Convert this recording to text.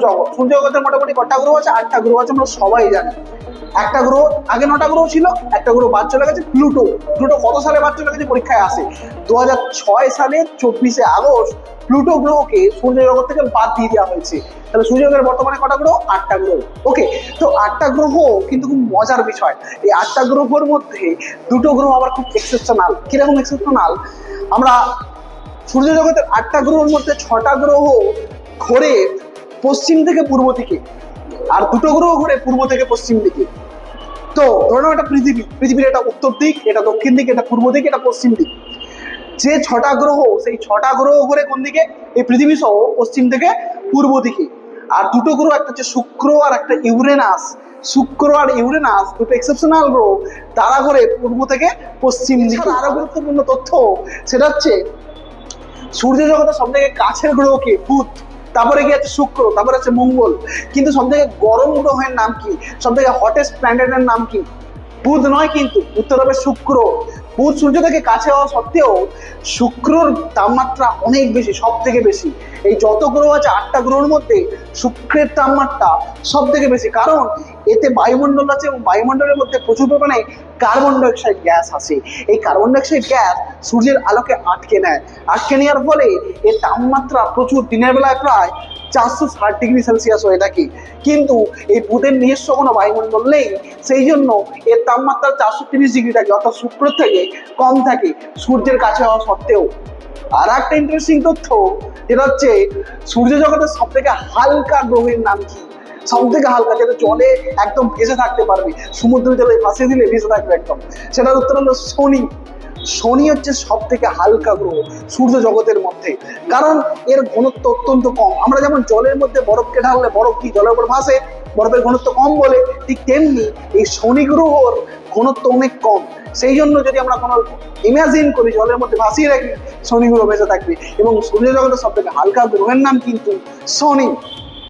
সৌরজগৎ। সৌরজগতের মোটামুটি কটা গ্রহ আছে? 8টা গ্রহ আছে, আমরা সবাই জানি। একটা গ্রহ, আগে 9টা গ্রহ ছিল, একটা গ্রহ বাদ চলে গেছে, প্লুটো। প্লুটো কত সালে বাদ চলে গেছে? পরীক্ষায় আসে 2006 সালের 24শে আগস্ট প্লুটো গ্রহকে সৌরজগৎ থেকে বাদ দিয়ে দেওয়া হয়েছে। তাহলে সৌরজগতের বর্তমানে কটা গ্রহ? 8টা গ্রহ। ওকে, তো 8টা গ্রহ কিন্তু খুব মজার বিষয়। এই 8টা গ্রহের মধ্যে দুটো গ্রহ আবার খুব এক্সেপশনাল। কিরকম এক্সেপশনাল? আমরা সূর্যজগতের 8টা গ্রহের মধ্যে 6টা গ্রহ ঘোরে পশ্চিম থেকে পূর্ব দিকে, আর দুটো গ্রহ ঘোরে পূর্ব থেকে পশ্চিম দিকে। তো ধরে নাও এটা পৃথিবীর এটা উত্তর দিক, এটা দক্ষিণ দিক, এটা পূর্ব দিক, এটা পশ্চিম দিক। যে 6টা গ্রহ, সেই 6টা গ্রহ ঘুরে কোন দিকে? এই পৃথিবী সহ পশ্চিম থেকে পূর্ব দিকে। আর দুটো গ্রহ, একটা হচ্ছে শুক্র আর একটা ইউরেনাস। শুক্র আর ইউরেনাস দুটো এক্সেপশনাল গ্রহ, তারা ঘুরে পূর্ব থেকে পশ্চিম দিকে। আরো গুরুত্বপূর্ণ তথ্য, সেটা হচ্ছে সূর্য জগতের সব থেকে কাছের গ্রহ কে? বুধ। তারপরে কি আছে? শুক্র। তারপরে আছে মঙ্গল। কিন্তু সব থেকে গরম গ্রহের নাম কি? সব থেকে হটেস্ট প্ল্যানেটের নাম কি? বুধ নয়, কিন্তু উত্তর হবে শুক্র। বুধ সূর্য থেকে কাছে হওয়া সত্ত্বেও শুক্রর তাপমাত্রা অনেক বেশি, সব থেকে বেশি। এই যত গ্রহ আছে 8টা গ্রহের মধ্যে শুক্রের তাপমাত্রা সব থেকে বেশি, কারণ এতে বায়ুমণ্ডল আছে এবং বায়ুমণ্ডলের মধ্যে প্রচুর পরিমাণে কার্বন ডাইঅক্সাইড গ্যাস আছে। এই কার্বন ডাইঅক্সাইড গ্যাস সূর্যের আলোকে আটকে নেয়। আটকে নেওয়ার ফলে এর তাপমাত্রা প্রচুর, দিনের বেলায় প্রায় 460 ডিগ্রি সেলসিয়াস হয়ে থাকে। কিন্তু এই বুধের নিজস্ব কোনো বায়ুমণ্ডল নেই, সেই জন্য এর তাপমাত্রা 430 ডিগ্রি থাকে, অর্থাৎ শুক্রের থেকে কম থাকে সূর্যের কাছে হওয়া সত্ত্বেও। আর একটা ইন্টারেস্টিং তথ্য, যেটা হচ্ছে সূর্য জগতের সব থেকে হালকা গ্রহের নাম কি? সব থেকে হালকা, যেটা জলে একদম ভেসে থাকতে পারবে, সমুদ্র জলে ভাসিয়ে দিলে ভেসে থাকবে একদম, সেটার উত্তর হলো শনি। শনি হচ্ছে সব থেকে হালকা গ্রহ সূর্য জগতের মধ্যে, কারণ এর ঘনত্ব অত্যন্ত কম। আমরা যেমন জলের মধ্যে বরফকে ঢাললে বরফ কি জলের উপর ভাসে, বরফের ঘনত্ব কম বলে, ঠিক তেমনি এই শনি গ্রহর ঘনত্ব অনেক কম। সেই জন্য যদি আমরা কোনো ইমাজিন করি জলের মধ্যে ভাসিয়ে রাখি, শনি গ্রহ ভেসে থাকবে। এবং সূর্য জগতের সব থেকে হালকা গ্রহের নাম কিন্তু শনি।